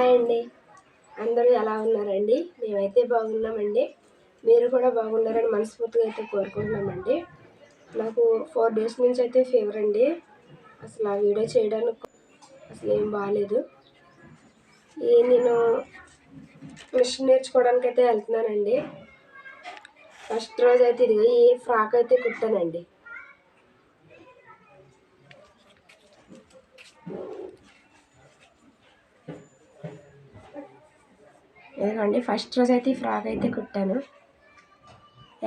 Hi అండి, అందరూ ఎలా ఉన్నారండి? మేమైతే బాగున్నామండి. మీరు కూడా బాగున్నారని మనస్ఫూర్తిగా అయితే కోరుకుంటున్నామండి. నాకు 4 డేస్ నుంచి అయితే ఫీవర్ అండి. అసలు ఆ వీడియో చేయడానికి అసలు ఏం బాగాలేదు. నేను మిషన్ నేర్చుకోవడానికి అయితే వెళ్తున్నానండి. ఫస్ట్ రోజు అయితే ఇది ఈ ఫ్రాక్ అయితే కుట్టానండి. ఇదిగోండి, ఫస్ట్ రోజు అయితే ఈ ఫ్రాక్ అయితే కుట్టాను.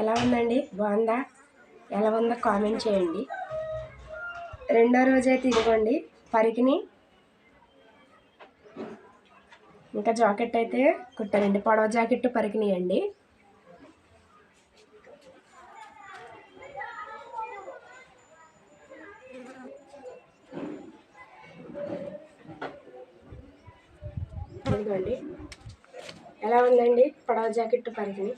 ఎలా ఉందండి? బాగుందా? ఎలా ఉందో కామెంట్ చేయండి. రెండో రోజు అయితే ఇదిగోండి పరికిని ఇంకా జాకెట్ అయితే కుట్టానండి. పొడవ జాకెట్ పరికిని అండి. ఇదిగోండి ఎలా ఉందండి పొడవ జాకెట్ పరికిని.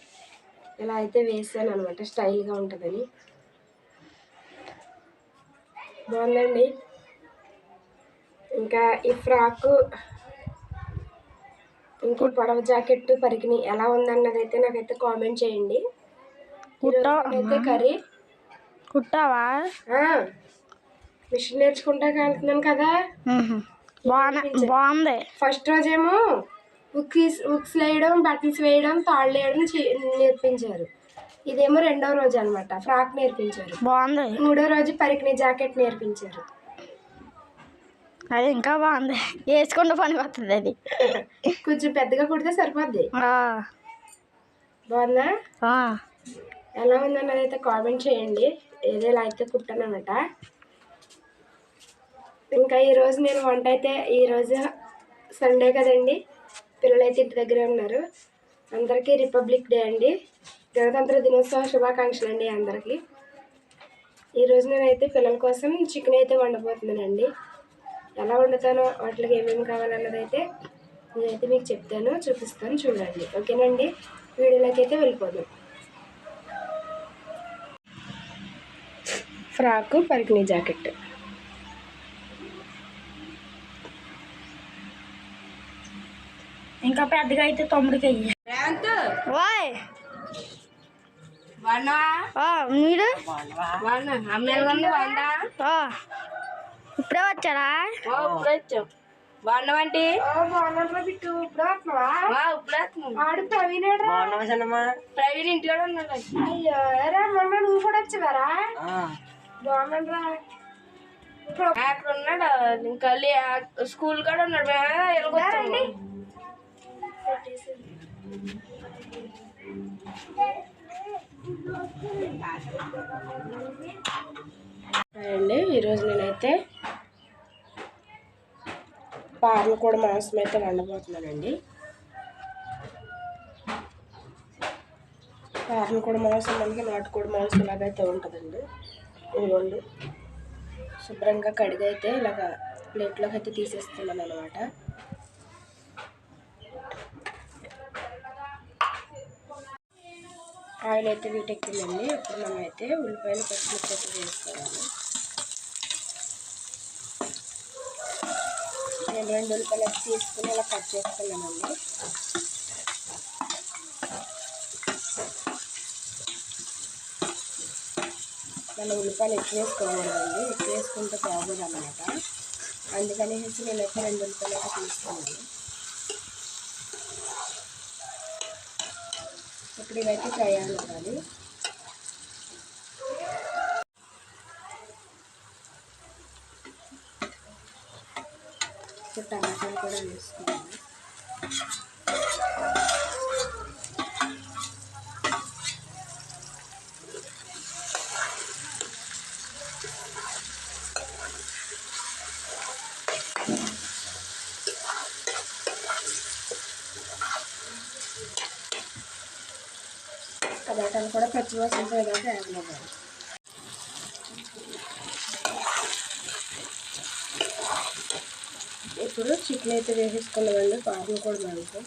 ఇలా అయితే వేసాను అనమాట, స్టైల్గా ఉంటుందని. బాగుందండి. ఇంకా ఈ ఫ్రాక్ ఇంకో పొడవ జాకెట్ పరికిని ఎలా ఉందన్నది అయితే నాకైతే కామెంట్ చేయండి. అయితే కర్రీ కుట్టావా? మిషన్ నేర్చుకుంటాక వెళ్తున్నాను కదా. బాగుంది. ఫస్ట్ రోజేమో ఉక్స్ వేయడం, బటన్స్ వేయడం, తాళ్ళు వేయడం నేర్పించారు. ఇదేమో రెండో రోజు అనమాట, ఫ్రాక్ నేర్పించారు. బాగుంది. మూడో రోజు పరికిని జాకెట్ నేర్పించారు. అది ఇంకా బాగుంది, వేసుకుంటూ పని వస్తుంది. అది కొంచెం పెద్దగా కుడితే సరిపోద్ది. బాగుందా? ఎలా ఉందన్నది అయితే కామెంట్ చేయండి. ఏదేలా అయితే కుట్టానమాట. ఇంకా ఈరోజు నేను వంట అయితే, ఈరోజు సండే కదండి, పిల్లలైతే ఇంటి దగ్గరే ఉన్నారు. అందరికీ రిపబ్లిక్ డే అండి, గణతంత్ర దినోత్సవ శుభాకాంక్షలు అండి అందరికీ. ఈరోజు నేనైతే పిల్లల కోసం చికెన్ అయితే వండబోతున్నానండి. ఎలా వండుతానో, వాటికి ఏమేమి కావాలన్నది అయితే నేనైతే మీకు చెప్తాను, చూపిస్తాను, చూడండి. ఓకేనండి, వీడియోలోకి అయితే వెళ్ళిపోదాం. ఫ్రాకు పరికిని జాకెట్ ఇంకా పెద్దగా అయితే తమ్ముడికి అయ్యి మీరు ఇప్పుడే వచ్చారా? ఇప్పుడే వచ్చాం. బాగున్నావంటే ప్రవీణ్ ఇంటిలో ఉన్నాడు. అయ్యో మొన్న నువ్వు కూడా వచ్చేవారా? బాగున్నాడు. అక్కడ ఉన్నాడు, ఇంకా స్కూల్ కూడా ఉన్నాడు. అండి, ఈరోజు నేనైతే పార్లకోడి మాంసం అయితే వండబోతున్నానండి. పార్లకోడి మాంసం మనకి నాటుకోడి మాంసం ఇలాగైతే ఉంటుందండి. ఇదిగోండి, శుభ్రంగా కడిగి అయితే ఇలాగ ప్లేట్లోకి అయితే తీసేస్తున్నాను అనమాట. ఆయిల్ అయితే వీటెక్కిందండి. ఇప్పుడు మనం అయితే ఉల్లిపాయలు పచ్చిమిర్చి అయితే వేసుకోవాలి. నేను 2 ఉల్లిపాయలు అయితే తీసుకుని ఇలా కట్ చేసుకున్నానండి. మనం ఉల్లిపాయలు ఎక్కువ వేసుకోవాలండి, ఎక్కువ వేసుకుంటే బాగోదు అనమాట. అందుకని నేనైతే 2 ఉల్లిపాయలు అయితే తీసుకున్నాను. ఇప్పుడు ఇవైతే ఫ్రై అవ్వాలి. ఇప్పుడు టమాటాలు కూడా వేసుకోవాలి. టమాటాలు కూడా పచ్చివాసన పోయేదాకా వేగనివ్వాలి. ఇప్పుడు చికెన్ అయితే వేసేసుకున్నామండి, పార్లకోడి మాంసం.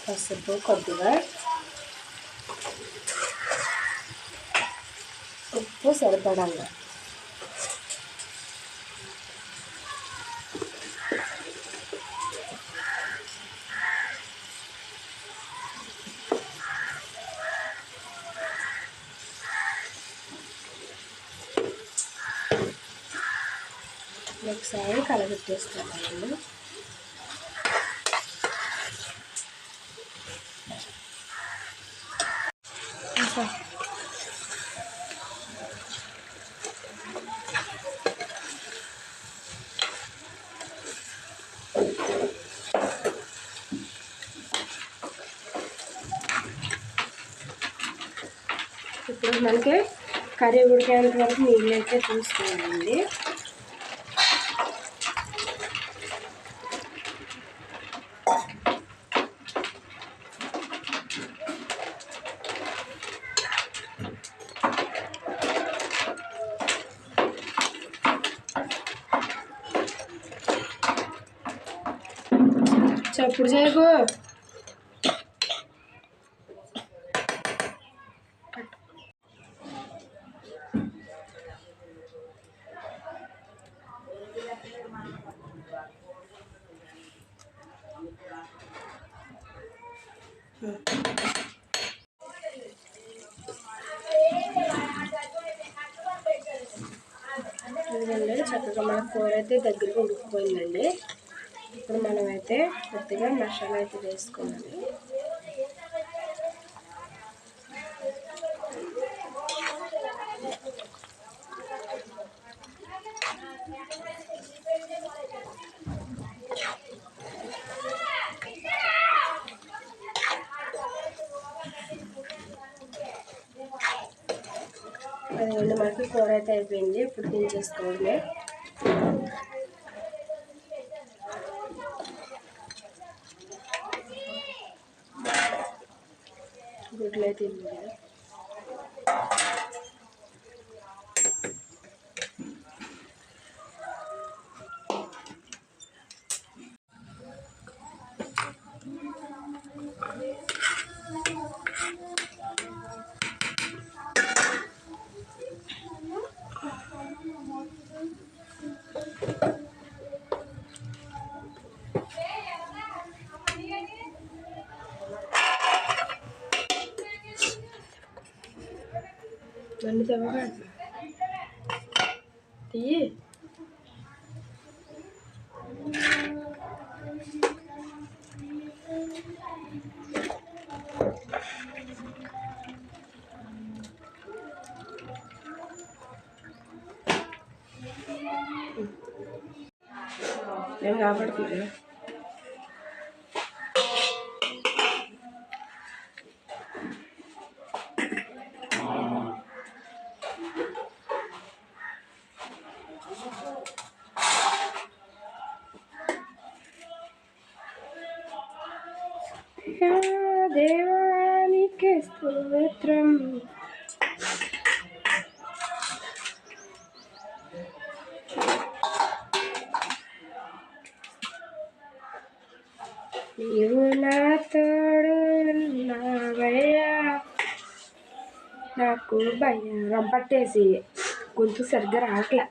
పసుపు కొద్దిగా, ఉప్పు సరిపడంగా, ఒకసారి కలబెట్టేసుకోవాలండి. ఇప్పుడు మనకి కర్రీ ఉడికేంత వరకు నీళ్ళు అయితే చూసుకోవాలండి. చప్పుడు చేయకు. ఇదిగోండి, చక్కగా మన కూర అయితే దగ్గరికి ఉడికిపోయిందండి. ఇప్పుడు మనమైతే కొద్దిగా మసాలా అయితే వేసుకోవాలి. అదేంటి, మనకి కూర అయితే అయిపోయింది. ఇప్పుడు దించేసుకోవడమే. గుడ్లు అయితే ఇల్లు కదా. నన్ను తెవగా తీయి. నేను కాబడుతున్నాను. దేవానికి స్తోత్రం. నీవు నా తోడు ఉన్నావయ్యా, నాకు భయం పట్టేసి గొంతు సరిగ్గా రావట్లే.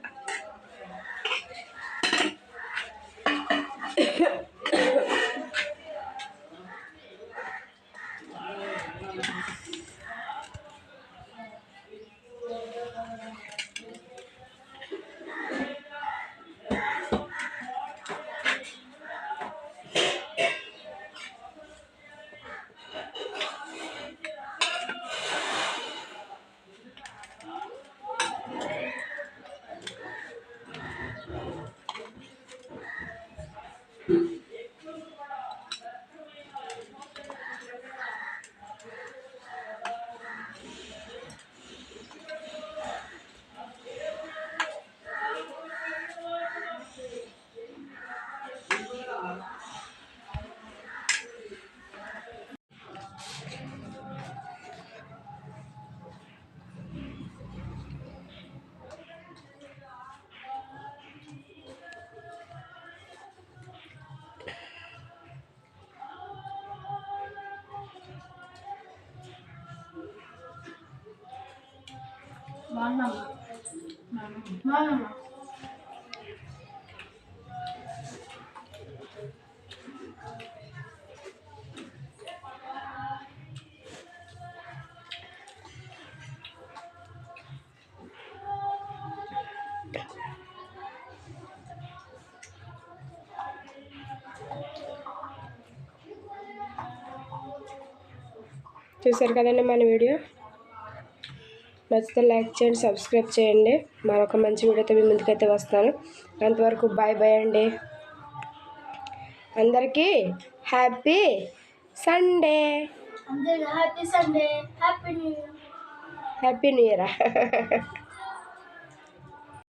చూసారు కదండి మన వీడియో. నచ్చితే లైక్ చేయండి, సబ్స్క్రైబ్ చేయండి. మరొక మంచి వీడియోతో మీ ముందుకైతే వస్తాను. అంతవరకు బాయ్ బాయ్ అండి. అందరికీ happy Sunday. Happy Sunday, happy new year. Happy new year.